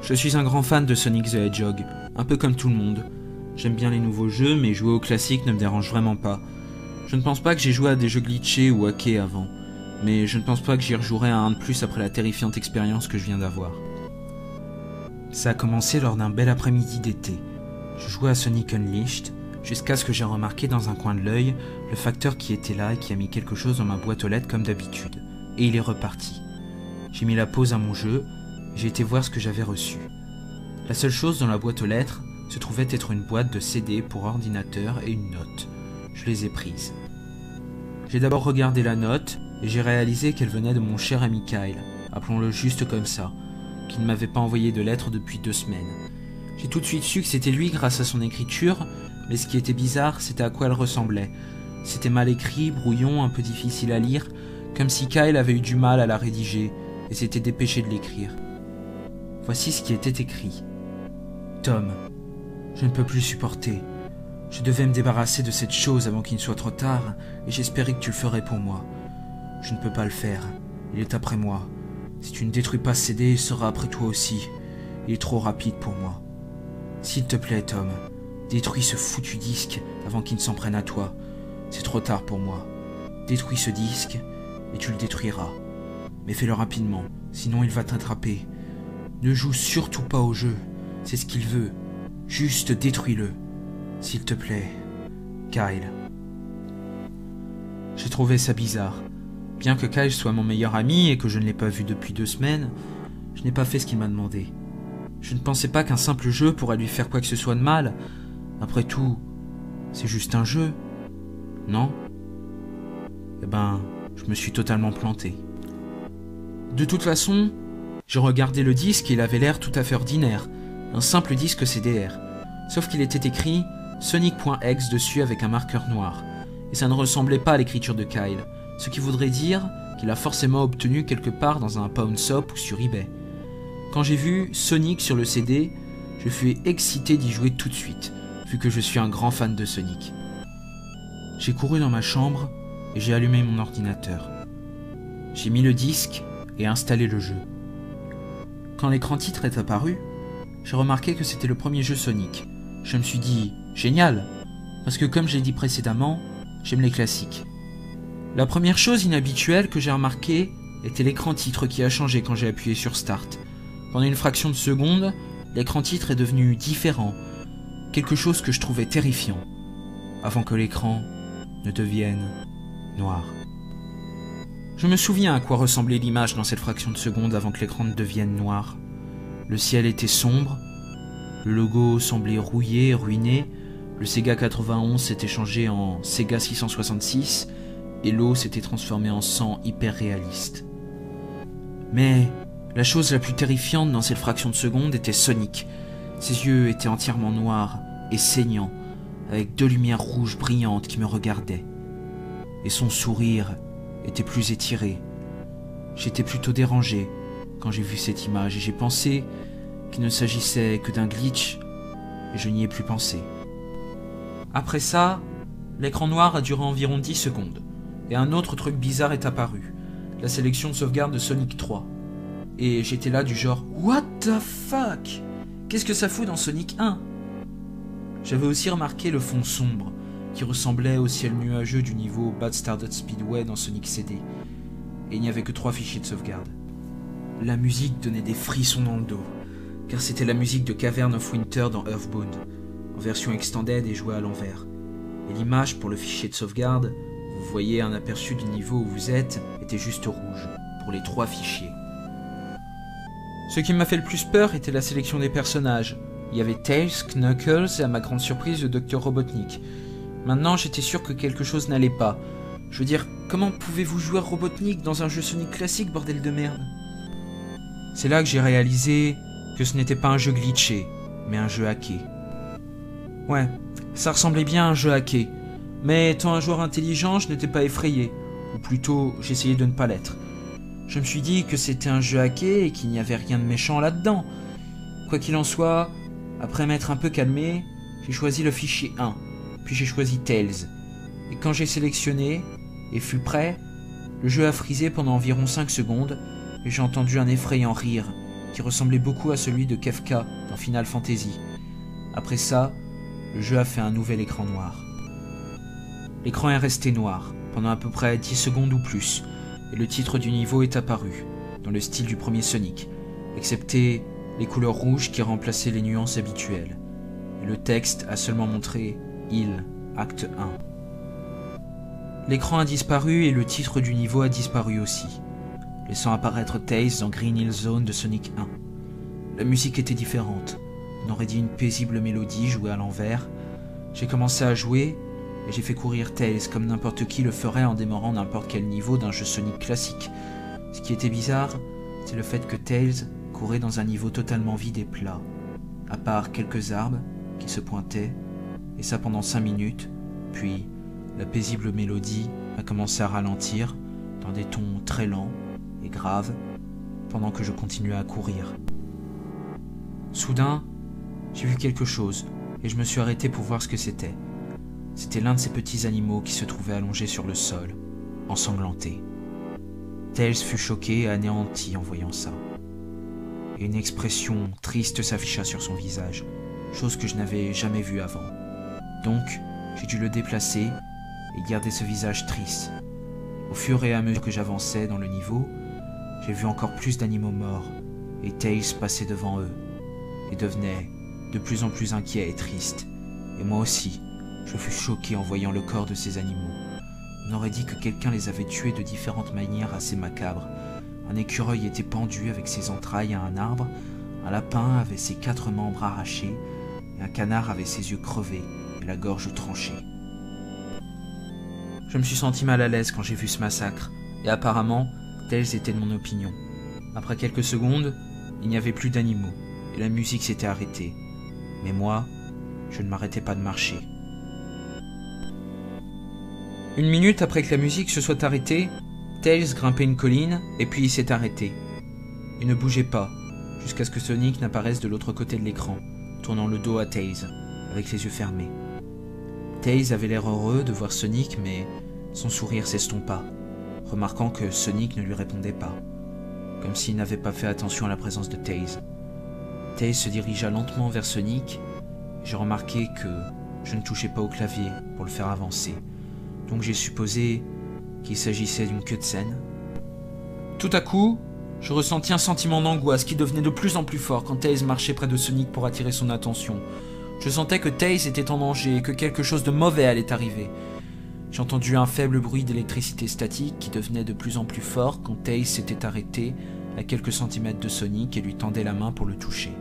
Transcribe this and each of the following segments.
Je suis un grand fan de Sonic the Hedgehog, un peu comme tout le monde. J'aime bien les nouveaux jeux, mais jouer aux classiques ne me dérange vraiment pas. Je ne pense pas que j'ai joué à des jeux glitchés ou hackés avant, mais je ne pense pas que j'y rejouerai à un de plus après la terrifiante expérience que je viens d'avoir. Ça a commencé lors d'un bel après-midi d'été. Je jouais à Sonic Unleashed, jusqu'à ce que j'ai remarqué dans un coin de l'œil le facteur qui était là et qui a mis quelque chose dans ma boîte aux lettres comme d'habitude, et il est reparti. J'ai mis la pause à mon jeu, et j'ai été voir ce que j'avais reçu. La seule chose dans la boîte aux lettres se trouvait être une boîte de CD pour ordinateur et une note. Je les ai prises. J'ai d'abord regardé la note, et j'ai réalisé qu'elle venait de mon cher ami Kyle, appelons-le juste comme ça, qui ne m'avait pas envoyé de lettre depuis 2 semaines. J'ai tout de suite su que c'était lui grâce à son écriture, mais ce qui était bizarre, c'était à quoi elle ressemblait. C'était mal écrit, brouillon, un peu difficile à lire, comme si Kyle avait eu du mal à la rédiger et s'était dépêché de l'écrire. Voici ce qui était écrit. Tom, je ne peux plus supporter. Je devais me débarrasser de cette chose avant qu'il ne soit trop tard, et j'espérais que tu le ferais pour moi. Je ne peux pas le faire. Il est après moi. Si tu ne détruis pas ce CD, il sera après toi aussi. Il est trop rapide pour moi. S'il te plaît, Tom, détruis ce foutu disque avant qu'il ne s'en prenne à toi. C'est trop tard pour moi. Détruis ce disque et tu le détruiras. Mais fais-le rapidement, sinon il va t'attraper. Ne joue surtout pas au jeu, c'est ce qu'il veut. Juste détruis-le. S'il te plaît, Kyle. J'ai trouvé ça bizarre. Bien que Kyle soit mon meilleur ami et que je ne l'ai pas vu depuis 2 semaines, je n'ai pas fait ce qu'il m'a demandé. Je ne pensais pas qu'un simple jeu pourrait lui faire quoi que ce soit de mal. Après tout, c'est juste un jeu, non? Eh ben, je me suis totalement planté. De toute façon, j'ai regardé le disque et il avait l'air tout à fait ordinaire, un simple disque CDR, sauf qu'il était écrit Sonic.exe dessus avec un marqueur noir, et ça ne ressemblait pas à l'écriture de Kyle, ce qui voudrait dire qu'il a forcément obtenu quelque part dans un pawn shop ou sur eBay. Quand j'ai vu Sonic sur le CD, je fus excité d'y jouer tout de suite, vu que je suis un grand fan de Sonic. J'ai couru dans ma chambre et j'ai allumé mon ordinateur. J'ai mis le disque et installé le jeu. Quand l'écran titre est apparu, j'ai remarqué que c'était le premier jeu Sonic. Je me suis dit, génial, parce que comme j'ai dit précédemment, j'aime les classiques. La première chose inhabituelle que j'ai remarquée était l'écran titre qui a changé quand j'ai appuyé sur Start. Pendant une fraction de seconde, l'écran titre est devenu différent, quelque chose que je trouvais terrifiant, avant que l'écran ne devienne noir. Je me souviens à quoi ressemblait l'image dans cette fraction de seconde avant que l'écran ne devienne noir. Le ciel était sombre, le logo semblait rouillé, ruiné, le Sega 91 s'était changé en Sega 666 et l'eau s'était transformée en sang hyper réaliste. Mais la chose la plus terrifiante dans cette fraction de seconde était Sonic. Ses yeux étaient entièrement noirs et saignants, avec 2 lumières rouges brillantes qui me regardaient. Et son sourire était plus étiré. J'étais plutôt dérangé quand j'ai vu cette image et j'ai pensé qu'il ne s'agissait que d'un glitch et je n'y ai plus pensé. Après ça, l'écran noir a duré environ 10 secondes et un autre truc bizarre est apparu, la sélection de sauvegarde de Sonic 3. Et j'étais là du genre « What the fuck? Qu'est-ce que ça fout dans Sonic 1 ?» J'avais aussi remarqué le fond sombre, qui ressemblait au ciel nuageux du niveau Bad Stardust Speedway dans Sonic CD. Et il n'y avait que 3 fichiers de sauvegarde. La musique donnait des frissons dans le dos, car c'était la musique de Cavern of Winter dans Earthbound, en version extended et jouée à l'envers. Et l'image pour le fichier de sauvegarde, vous voyez un aperçu du niveau où vous êtes, était juste rouge, pour les 3 fichiers. Ce qui m'a fait le plus peur était la sélection des personnages. Il y avait Tails, Knuckles et à ma grande surprise le Dr Robotnik. Maintenant j'étais sûr que quelque chose n'allait pas. Je veux dire, comment pouvez-vous jouer à Robotnik dans un jeu Sonic classique, bordel de merde? C'est là que j'ai réalisé que ce n'était pas un jeu glitché, mais un jeu hacké. Ouais, ça ressemblait bien à un jeu hacké, mais étant un joueur intelligent, je n'étais pas effrayé, ou plutôt j'essayais de ne pas l'être. Je me suis dit que c'était un jeu hacké et qu'il n'y avait rien de méchant là-dedans. Quoi qu'il en soit, après m'être un peu calmé, j'ai choisi le fichier 1, puis j'ai choisi Tails. Et quand j'ai sélectionné et fut prêt, le jeu a frisé pendant environ 5 secondes et j'ai entendu un effrayant rire qui ressemblait beaucoup à celui de Kefka dans Final Fantasy. Après ça, le jeu a fait un nouvel écran noir. L'écran est resté noir pendant à peu près 10 secondes ou plus, et le titre du niveau est apparu, dans le style du premier Sonic, excepté les couleurs rouges qui remplaçaient les nuances habituelles. Et le texte a seulement montré « Il, acte 1 ». L'écran a disparu et le titre du niveau a disparu aussi, laissant apparaître Tails dans Green Hill Zone de Sonic 1. La musique était différente, on aurait dit une paisible mélodie jouée à l'envers. J'ai commencé à jouer et j'ai fait courir Tails comme n'importe qui le ferait en démarrant n'importe quel niveau d'un jeu Sonic classique. Ce qui était bizarre, c'est le fait que Tails courait dans un niveau totalement vide et plat, à part quelques arbres qui se pointaient, et ça pendant 5 minutes, puis la paisible mélodie a commencé à ralentir dans des tons très lents et graves pendant que je continuais à courir. Soudain, j'ai vu quelque chose et je me suis arrêté pour voir ce que c'était. C'était l'un de ces petits animaux qui se trouvait allongé sur le sol, ensanglanté. Tails fut choqué et anéanti en voyant ça. Et une expression triste s'afficha sur son visage, chose que je n'avais jamais vue avant. Donc, j'ai dû le déplacer et garder ce visage triste. Au fur et à mesure que j'avançais dans le niveau, j'ai vu encore plus d'animaux morts, et Tails passait devant eux, et devenait de plus en plus inquiet et triste. Et moi aussi, je fus choqué en voyant le corps de ces animaux. On aurait dit que quelqu'un les avait tués de différentes manières assez macabres. Un écureuil était pendu avec ses entrailles à un arbre, un lapin avait ses 4 membres arrachés, et un canard avait ses yeux crevés et la gorge tranchée. Je me suis senti mal à l'aise quand j'ai vu ce massacre, et apparemment, Tails était de mon opinion. Après quelques secondes, il n'y avait plus d'animaux, et la musique s'était arrêtée. Mais moi, je ne m'arrêtais pas de marcher. 1 minute après que la musique se soit arrêtée, Tails grimpait une colline, et puis il s'est arrêté. Il ne bougeait pas, jusqu'à ce que Sonic n'apparaisse de l'autre côté de l'écran, tournant le dos à Tails, avec les yeux fermés. Tails avait l'air heureux de voir Sonic, mais son sourire s'estompa, remarquant que Sonic ne lui répondait pas, comme s'il n'avait pas fait attention à la présence de Tails. Tails se dirigea lentement vers Sonic, et j'ai remarqué que je ne touchais pas au clavier pour le faire avancer, donc j'ai supposé qu'il s'agissait d'une cutscene. Tout à coup, je ressentis un sentiment d'angoisse qui devenait de plus en plus fort quand Tails marchait près de Sonic pour attirer son attention. Je sentais que Tails était en danger et que quelque chose de mauvais allait arriver. J'ai entendu un faible bruit d'électricité statique qui devenait de plus en plus fort quand Tails s'était arrêté à quelques centimètres de Sonic et lui tendait la main pour le toucher.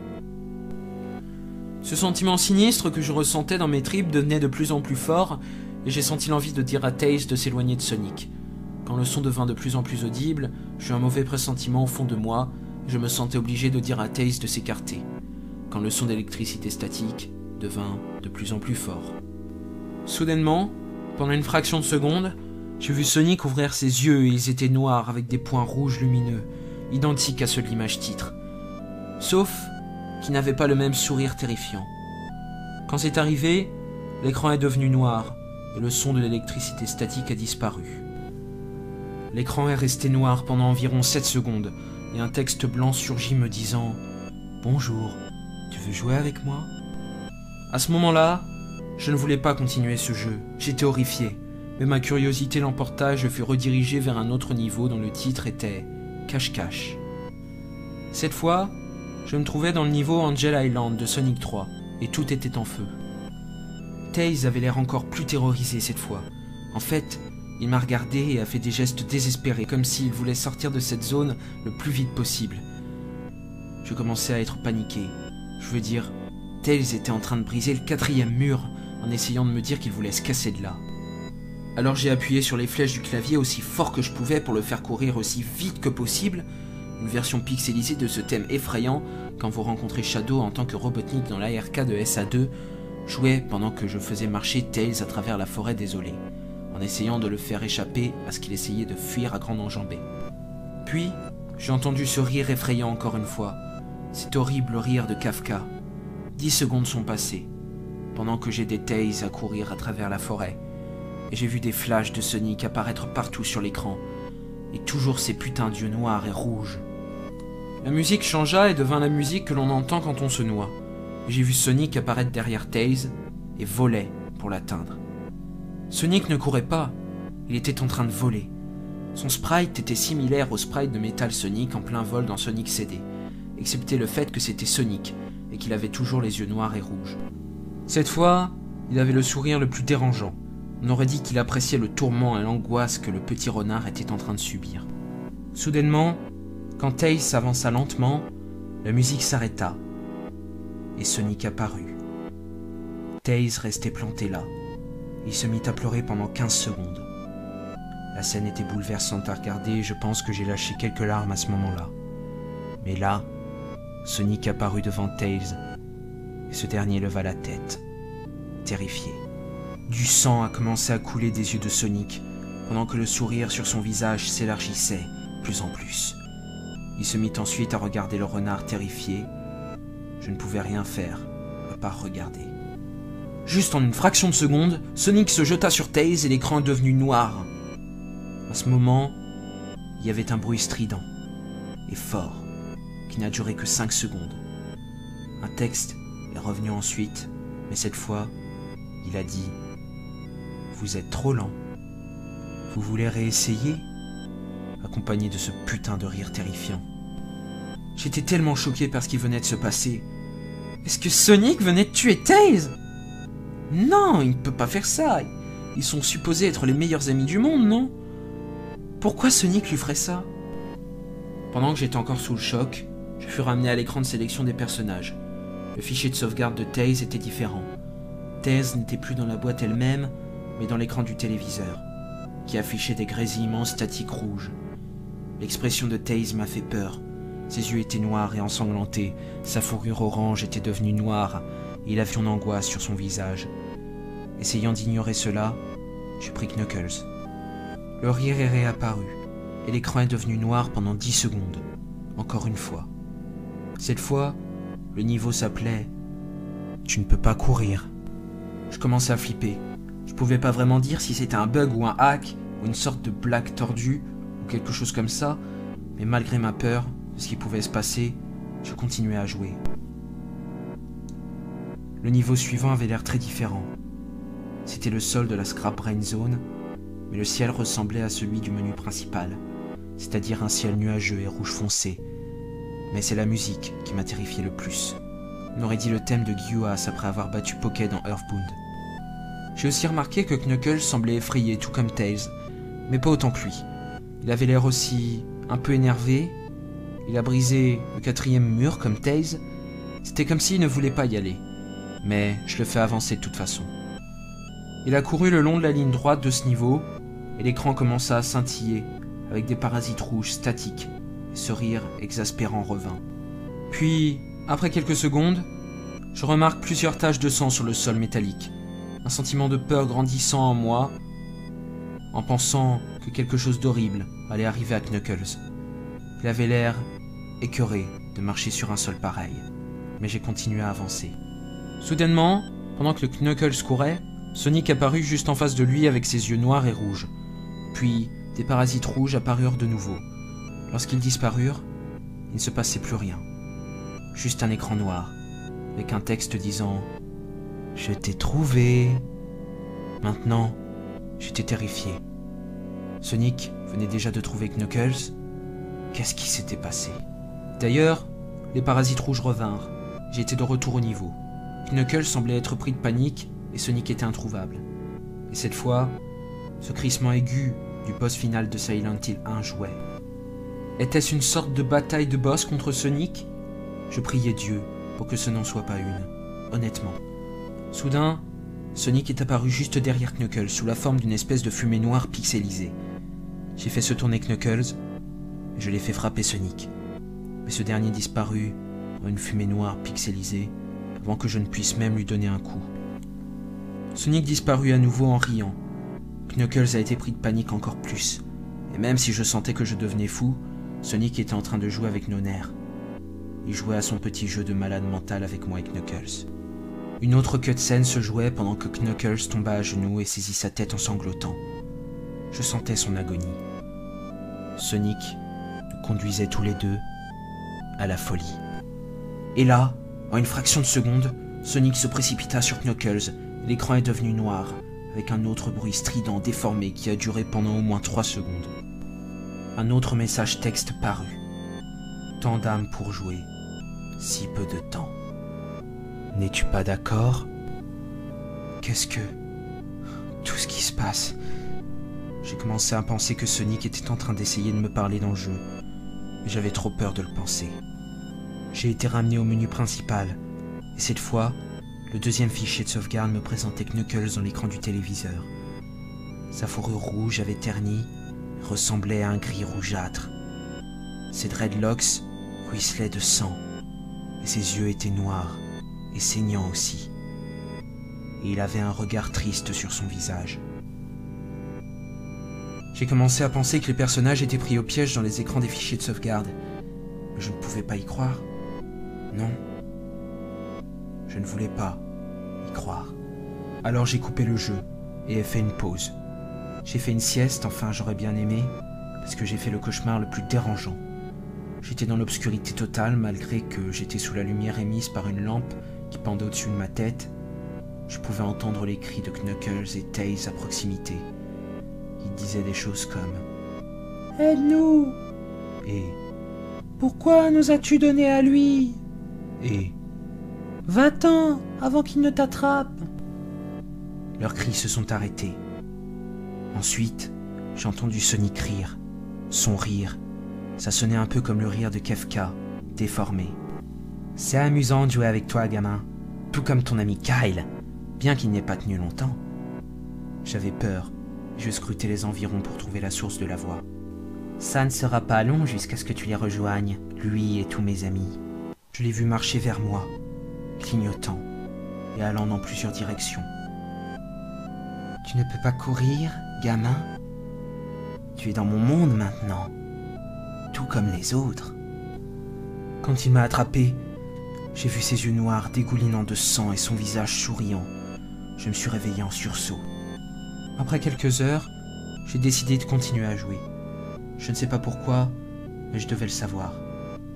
Ce sentiment sinistre que je ressentais dans mes tripes devenait de plus en plus fort et j'ai senti l'envie de dire à Tails de s'éloigner de Sonic. Quand le son devint de plus en plus audible, j'eus un mauvais pressentiment au fond de moi et je me sentais obligé de dire à Tails de s'écarter. Quand le son d'électricité statique devint de plus en plus fort. Soudainement, pendant une fraction de seconde, j'ai vu Sonic ouvrir ses yeux et ils étaient noirs avec des points rouges lumineux, identiques à ceux de l'image titre. Sauf qu'il n'avait pas le même sourire terrifiant. Quand c'est arrivé, l'écran est devenu noir et le son de l'électricité statique a disparu. L'écran est resté noir pendant environ 7 secondes et un texte blanc surgit me disant « Bonjour, tu veux jouer avec moi ?» À ce moment-là, je ne voulais pas continuer ce jeu, j'étais horrifié, mais ma curiosité l'emporta et je fus redirigé vers un autre niveau dont le titre était « Cache-cache ». Cette fois, je me trouvais dans le niveau Angel Island de Sonic 3 et tout était en feu. Tails avait l'air encore plus terrorisé cette fois. En fait, il m'a regardé et a fait des gestes désespérés, comme s'il voulait sortir de cette zone le plus vite possible. Je commençais à être paniqué. Je veux dire, Tails était en train de briser le 4e mur en essayant de me dire qu'il voulait se casser de là. Alors j'ai appuyé sur les flèches du clavier aussi fort que je pouvais pour le faire courir aussi vite que possible, une version pixelisée de ce thème effrayant quand vous rencontrez Shadow en tant que Robotnik dans l'ARK de SA2, jouait pendant que je faisais marcher Tails à travers la forêt désolée, en essayant de le faire échapper à ce qu'il essayait de fuir à grande enjambée. Puis, j'ai entendu ce rire effrayant encore une fois, cet horrible rire de Kafka. 10 secondes sont passées, pendant que j'aidais Tails à courir à travers la forêt, et j'ai vu des flashs de Sonic apparaître partout sur l'écran, et toujours ces putains d'yeux noirs et rouges. La musique changea et devint la musique que l'on entend quand on se noie. J'ai vu Sonic apparaître derrière Tails et volait pour l'atteindre. Sonic ne courait pas, il était en train de voler. Son sprite était similaire au sprite de Metal Sonic en plein vol dans Sonic CD, excepté le fait que c'était Sonic et qu'il avait toujours les yeux noirs et rouges. Cette fois, il avait le sourire le plus dérangeant. On aurait dit qu'il appréciait le tourment et l'angoisse que le petit renard était en train de subir. Soudainement, quand Tails s'avança lentement, la musique s'arrêta et Sonic apparut. Tails restait planté là. Il se mit à pleurer pendant 15 secondes. La scène était bouleversante à regarder et je pense que j'ai lâché quelques larmes à ce moment-là. Mais là, Sonic apparut devant Tails et ce dernier leva la tête, terrifié. Du sang a commencé à couler des yeux de Sonic pendant que le sourire sur son visage s'élargissait plus en plus. Il se mit ensuite à regarder le renard terrifié. Je ne pouvais rien faire, à part regarder. Juste en une fraction de seconde, Sonic se jeta sur Tails et l'écran est devenu noir. À ce moment, il y avait un bruit strident et fort, qui n'a duré que 5 secondes. Un texte est revenu ensuite, mais cette fois, il a dit « Vous êtes trop lent. Vous voulez réessayer ?» accompagné de ce putain de rire terrifiant. J'étais tellement choqué par ce qui venait de se passer. Est-ce que Sonic venait de tuer Tails? Non, il ne peut pas faire ça. Ils sont supposés être les meilleurs amis du monde, non? Pourquoi Sonic lui ferait ça? Pendant que j'étais encore sous le choc, je fus ramené à l'écran de sélection des personnages. Le fichier de sauvegarde de Tails était différent. Tails n'était plus dans la boîte elle-même, mais dans l'écran du téléviseur, qui affichait des grésillements statiques rouges. L'expression de Tails m'a fait peur. Ses yeux étaient noirs et ensanglantés, sa fourrure orange était devenue noire, et il avait une angoisse sur son visage. Essayant d'ignorer cela, je pris Knuckles. Le rire est réapparu, et l'écran est devenu noir pendant 10 secondes, encore une fois. Cette fois, le niveau s'appelait « Tu ne peux pas courir ». Je commençais à flipper. Je pouvais pas vraiment dire si c'était un bug ou un hack, ou une sorte de blague tordue, ou quelque chose comme ça, mais malgré ma peur de ce qui pouvait se passer, je continuais à jouer. Le niveau suivant avait l'air très différent. C'était le sol de la Scrap Brain Zone, mais le ciel ressemblait à celui du menu principal, c'est-à-dire un ciel nuageux et rouge foncé. Mais c'est la musique qui m'a terrifié le plus. On aurait dit le thème de Gyuas après avoir battu Poké dans Earthbound. J'ai aussi remarqué que Knuckles semblait effrayé tout comme Tails, mais pas autant que lui. Il avait l'air aussi un peu énervé, il a brisé le 4e mur comme Tails, c'était comme s'il ne voulait pas y aller, mais je le fais avancer de toute façon. Il a couru le long de la ligne droite de ce niveau, et l'écran commença à scintiller avec des parasites rouges statiques, et ce rire exaspérant revint. Puis, après quelques secondes, je remarque plusieurs taches de sang sur le sol métallique. Un sentiment de peur grandissant en moi, en pensant que quelque chose d'horrible allait arriver à Knuckles. Il avait l'air écœuré de marcher sur un sol pareil, mais j'ai continué à avancer. Soudainement, pendant que le Knuckles courait, Sonic apparut juste en face de lui avec ses yeux noirs et rouges. Puis, des parasites rouges apparurent de nouveau. Lorsqu'ils disparurent, il ne se passait plus rien. Juste un écran noir, avec un texte disant « Je t'ai trouvé ». Maintenant, j'étais terrifié. Sonic venait déjà de trouver Knuckles. Qu'est-ce qui s'était passé? D'ailleurs, les parasites rouges revinrent. J'étais de retour au niveau. Knuckles semblait être pris de panique et Sonic était introuvable. Et cette fois, ce crissement aigu du boss final de Silent Hill 1 jouait. Était-ce une sorte de bataille de boss contre Sonic? Je priais Dieu pour que ce n'en soit pas une, honnêtement. Soudain, Sonic est apparu juste derrière Knuckles sous la forme d'une espèce de fumée noire pixelisée. J'ai fait se tourner Knuckles et je l'ai fait frapper Sonic. Mais ce dernier disparut dans une fumée noire pixelisée avant que je ne puisse même lui donner un coup. Sonic disparut à nouveau en riant. Knuckles a été pris de panique encore plus. Et même si je sentais que je devenais fou, Sonic était en train de jouer avec nos nerfs. Il jouait à son petit jeu de malade mental avec moi et Knuckles. Une autre cutscene se jouait pendant que Knuckles tomba à genoux et saisit sa tête en sanglotant. Je sentais son agonie. Sonic nous conduisait tous les deux à la folie. Et là, en une fraction de seconde, Sonic se précipita sur Knuckles et l'écran est devenu noir, avec un autre bruit strident déformé qui a duré pendant au moins 3 secondes. Un autre message texte parut. Tant d'âmes pour jouer, si peu de temps. N'es-tu pas d'accord? Qu'est-ce que... Tout ce qui se passe... J'ai commencé à penser que Sonic était en train d'essayer de me parler dans le jeu, mais j'avais trop peur de le penser. J'ai été ramené au menu principal, et cette fois, le deuxième fichier de sauvegarde me présentait Knuckles dans l'écran du téléviseur. Sa fourrure rouge avait terni et ressemblait à un gris rougeâtre. Ses dreadlocks ruisselaient de sang, et ses yeux étaient noirs et saignants aussi. Et il avait un regard triste sur son visage. J'ai commencé à penser que les personnages étaient pris au piège dans les écrans des fichiers de sauvegarde, mais je ne pouvais pas y croire. Non. Je ne voulais pas y croire. Alors j'ai coupé le jeu et ai fait une pause. J'ai fait une sieste, enfin j'aurais bien aimé, parce que j'ai fait le cauchemar le plus dérangeant. J'étais dans l'obscurité totale malgré que j'étais sous la lumière émise par une lampe qui pendait au-dessus de ma tête. Je pouvais entendre les cris de Knuckles et Tails à proximité. Ils disaient des choses comme « Aide-nous » et « Pourquoi nous as-tu donné à lui ?» et « Va-t'en avant qu'il ne t'attrape !» Leurs cris se sont arrêtés. Ensuite, j'ai entendu Sonic rire. Son rire, ça sonnait un peu comme le rire de Kefka, déformé. « C'est amusant de jouer avec toi, gamin, tout comme ton ami Kyle, bien qu'il n'ait pas tenu longtemps. » J'avais peur. Je scrutais les environs pour trouver la source de la voix. « Ça ne sera pas long jusqu'à ce que tu les rejoignes, lui et tous mes amis. » Je l'ai vu marcher vers moi, clignotant et allant dans plusieurs directions. « Tu ne peux pas courir, gamin? Tu es dans mon monde maintenant, tout comme les autres. » Quand il m'a attrapé, j'ai vu ses yeux noirs dégoulinant de sang et son visage souriant. Je me suis réveillé en sursaut. Après quelques heures, j'ai décidé de continuer à jouer. Je ne sais pas pourquoi, mais je devais le savoir.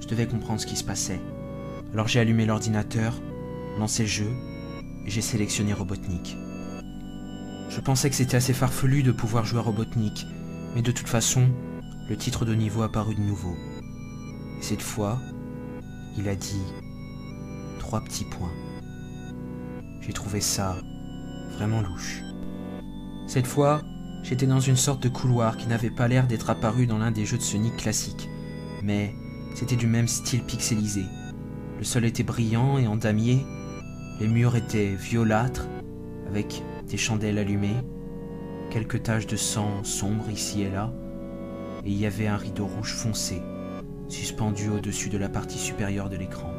Je devais comprendre ce qui se passait. Alors j'ai allumé l'ordinateur, lancé le jeu, et j'ai sélectionné Robotnik. Je pensais que c'était assez farfelu de pouvoir jouer à Robotnik, mais de toute façon, le titre de niveau apparut de nouveau. Et cette fois, il a dit 3 petits points. J'ai trouvé ça vraiment louche. Cette fois, j'étais dans une sorte de couloir qui n'avait pas l'air d'être apparu dans l'un des jeux de Sonic classiques, mais c'était du même style pixelisé. Le sol était brillant et en damier, les murs étaient violâtres, avec des chandelles allumées, quelques taches de sang sombres ici et là, et il y avait un rideau rouge foncé, suspendu au-dessus de la partie supérieure de l'écran.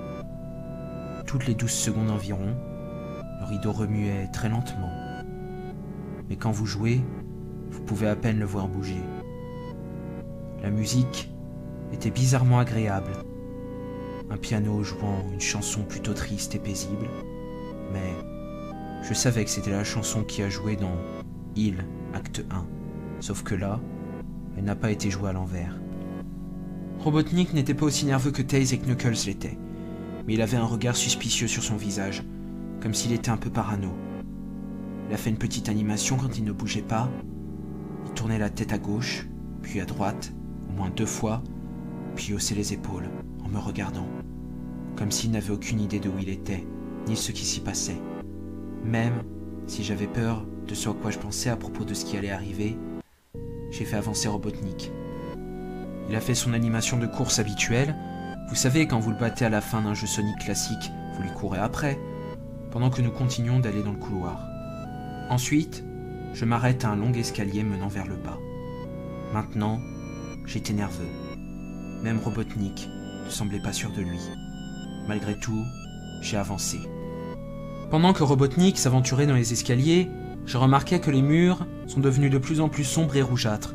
Toutes les 12 secondes environ, le rideau remuait très lentement. Mais quand vous jouez, vous pouvez à peine le voir bouger. La musique était bizarrement agréable. Un piano jouant une chanson plutôt triste et paisible, mais je savais que c'était la chanson qui a joué dans Il, acte 1, sauf que là, elle n'a pas été jouée à l'envers. Robotnik n'était pas aussi nerveux que Tails et Knuckles l'étaient, mais il avait un regard suspicieux sur son visage, comme s'il était un peu parano. Il a fait une petite animation quand il ne bougeait pas. Il tournait la tête à gauche, puis à droite, au moins 2 fois, puis haussait les épaules, en me regardant, comme s'il n'avait aucune idée de où il était, ni ce qui s'y passait. Même si j'avais peur de ce à quoi je pensais à propos de ce qui allait arriver, j'ai fait avancer Robotnik. Il a fait son animation de course habituelle. Vous savez, quand vous le battez à la fin d'un jeu Sonic classique, vous lui courez après, pendant que nous continuons d'aller dans le couloir. Ensuite, je m'arrête à un long escalier menant vers le bas. Maintenant, j'étais nerveux. Même Robotnik ne semblait pas sûr de lui. Malgré tout, j'ai avancé. Pendant que Robotnik s'aventurait dans les escaliers, je remarquais que les murs sont devenus de plus en plus sombres et rougeâtres.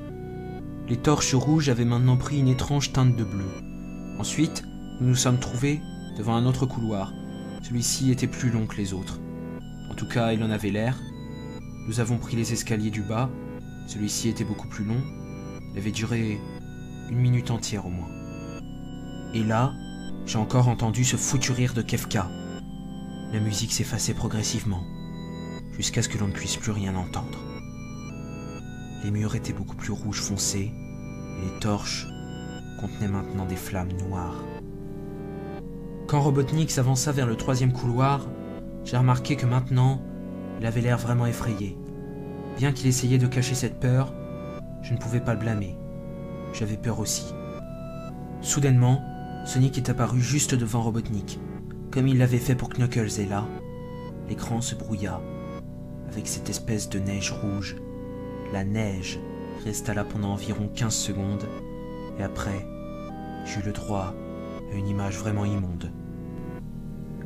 Les torches rouges avaient maintenant pris une étrange teinte de bleu. Ensuite, nous nous sommes trouvés devant un autre couloir. Celui-ci était plus long que les autres. En tout cas, il en avait l'air. Nous avons pris les escaliers du bas. Celui-ci était beaucoup plus long. Il avait duré 1 minute entière au moins. Et là, j'ai encore entendu ce foutu rire de Kefka. La musique s'effaçait progressivement, jusqu'à ce que l'on ne puisse plus rien entendre. Les murs étaient beaucoup plus rouges foncés, et les torches contenaient maintenant des flammes noires. Quand Robotnik s'avança vers le troisième couloir, j'ai remarqué que maintenant, il avait l'air vraiment effrayé. Bien qu'il essayait de cacher cette peur, je ne pouvais pas le blâmer. J'avais peur aussi. Soudainement, Sonic est apparu juste devant Robotnik. Comme il l'avait fait pour Knuckles, et là, l'écran se brouilla, avec cette espèce de neige rouge. La neige resta là pendant environ 15 secondes, et après, j'eus le droit à une image vraiment immonde.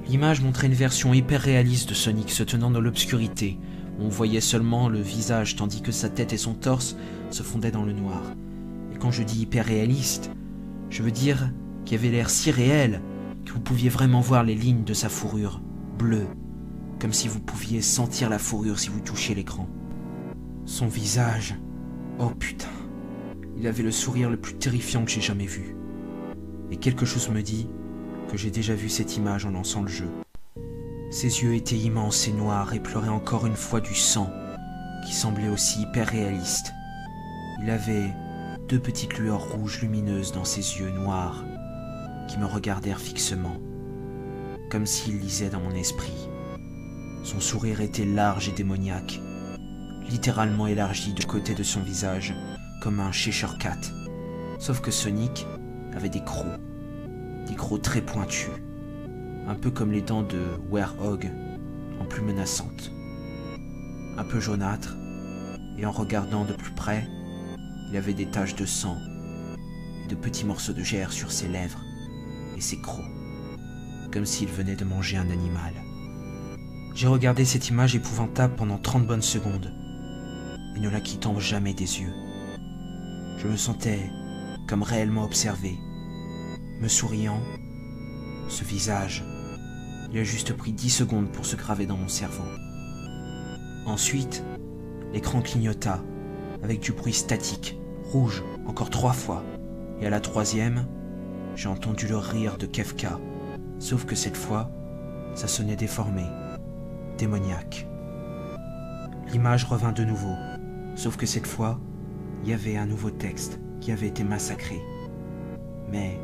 L'image montrait une version hyper réaliste de Sonic se tenant dans l'obscurité, où on voyait seulement le visage tandis que sa tête et son torse se fondaient dans le noir. Et quand je dis hyper réaliste, je veux dire qu'il avait l'air si réel que vous pouviez vraiment voir les lignes de sa fourrure, bleue, comme si vous pouviez sentir la fourrure si vous touchiez l'écran. Son visage, oh putain, il avait le sourire le plus terrifiant que j'ai jamais vu. Et quelque chose me dit que j'ai déjà vu cette image en lançant le jeu. Ses yeux étaient immenses et noirs et pleuraient encore une fois du sang, qui semblait aussi hyper réaliste. Il avait 2 petites lueurs rouges lumineuses dans ses yeux noirs, qui me regardèrent fixement, comme s'il lisait dans mon esprit. Son sourire était large et démoniaque, littéralement élargi de côté de son visage, comme un Cheshire Cat. Sauf que Sonic avait des crocs très pointus, un peu comme les dents de Werehog, en plus menaçantes. Un peu jaunâtre, et en regardant de plus près, il avait des taches de sang et de petits morceaux de chair sur ses lèvres et ses crocs, comme s'il venait de manger un animal. J'ai regardé cette image épouvantable pendant 30 bonnes secondes, et ne la quittant jamais des yeux. Je me sentais comme réellement observé, me souriant. Ce visage, il a juste pris 10 secondes pour se graver dans mon cerveau. Ensuite, l'écran clignota, avec du bruit statique, rouge, encore 3 fois. Et à la 3e, j'ai entendu le rire de Kefka, sauf que cette fois, ça sonnait déformé, démoniaque. L'image revint de nouveau, sauf que cette fois, il y avait un nouveau texte qui avait été massacré. Mais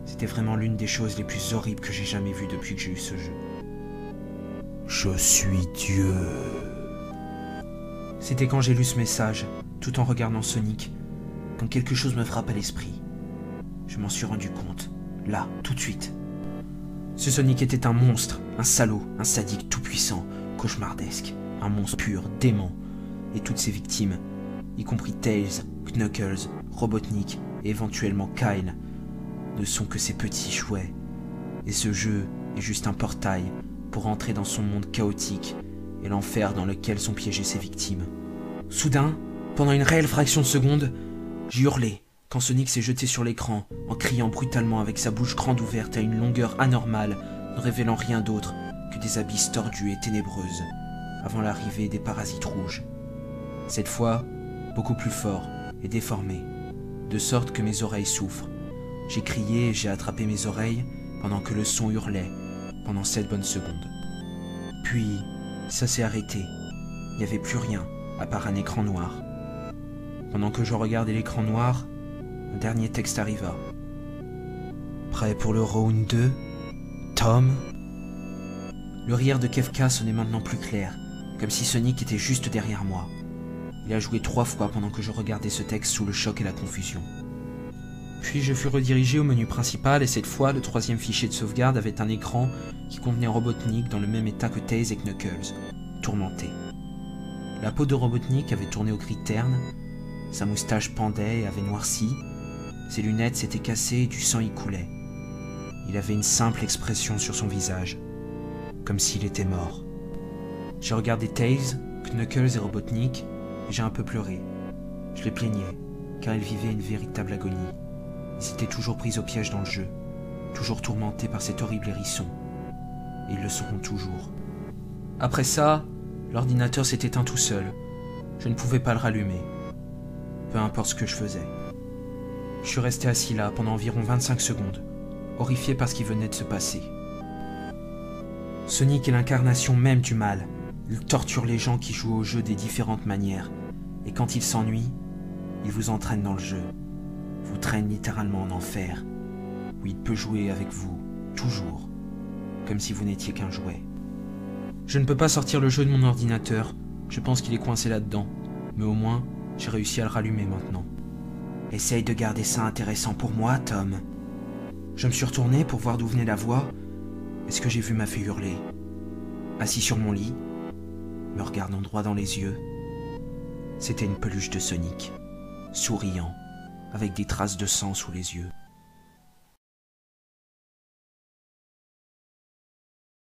c'était vraiment l'une des choses les plus horribles que j'ai jamais vues depuis que j'ai eu ce jeu. Je suis Dieu. C'était quand j'ai lu ce message, tout en regardant Sonic, quand quelque chose me frappe à l'esprit. Je m'en suis rendu compte, là, tout de suite. Ce Sonic était un monstre, un salaud, un sadique tout-puissant, cauchemardesque, un monstre pur, dément, et toutes ses victimes, y compris Tails, Knuckles, Robotnik et éventuellement Kyle, ne sont que ses petits jouets. Et ce jeu est juste un portail pour entrer dans son monde chaotique et l'enfer dans lequel sont piégées ses victimes. Soudain, pendant une réelle fraction de seconde, j'ai hurlé quand Sonic s'est jeté sur l'écran en criant brutalement avec sa bouche grande ouverte à une longueur anormale, ne révélant rien d'autre que des abysses tordus et ténébreuses, avant l'arrivée des parasites rouges. Cette fois, beaucoup plus fort et déformé, de sorte que mes oreilles souffrent. J'ai crié et j'ai attrapé mes oreilles pendant que le son hurlait pendant 7 bonnes secondes. Puis, ça s'est arrêté. Il n'y avait plus rien, à part un écran noir. Pendant que je regardais l'écran noir, un dernier texte arriva. Prêt pour le round 2, Tom? Le rire de Kefka sonnait maintenant plus clair, comme si Sonic était juste derrière moi. Il a joué 3 fois pendant que je regardais ce texte sous le choc et la confusion. Puis je fus redirigé au menu principal et cette fois, le 3e fichier de sauvegarde avait un écran qui contenait Robotnik dans le même état que Tails et Knuckles, tourmenté. La peau de Robotnik avait tourné au gris terne, sa moustache pendait et avait noirci, ses lunettes s'étaient cassées et du sang y coulait. Il avait une simple expression sur son visage, comme s'il était mort. J'ai regardé Tails, Knuckles et Robotnik et j'ai un peu pleuré. Je les plaignais, car ils vivaient une véritable agonie. Ils étaient toujours pris au piège dans le jeu, toujours tourmentés par cet horrible hérisson. Et ils le seront toujours. Après ça, l'ordinateur s'est éteint tout seul. Je ne pouvais pas le rallumer. Peu importe ce que je faisais. Je suis resté assis là pendant environ 25 secondes, horrifié par ce qui venait de se passer. Sonic est l'incarnation même du mal. Il torture les gens qui jouent au jeu des différentes manières. Et quand il s'ennuie, il vous entraîne dans le jeu. Vous traîne littéralement en enfer, où il peut jouer avec vous, toujours, comme si vous n'étiez qu'un jouet. Je ne peux pas sortir le jeu de mon ordinateur, je pense qu'il est coincé là-dedans, mais au moins, j'ai réussi à le rallumer maintenant. Essaye de garder ça intéressant pour moi, Tom. Je me suis retourné pour voir d'où venait la voix, et ce que j'ai vu m'a fait hurler. Assis sur mon lit, me regardant droit dans les yeux, c'était une peluche de Sonic, souriant, avec des traces de sang sous les yeux.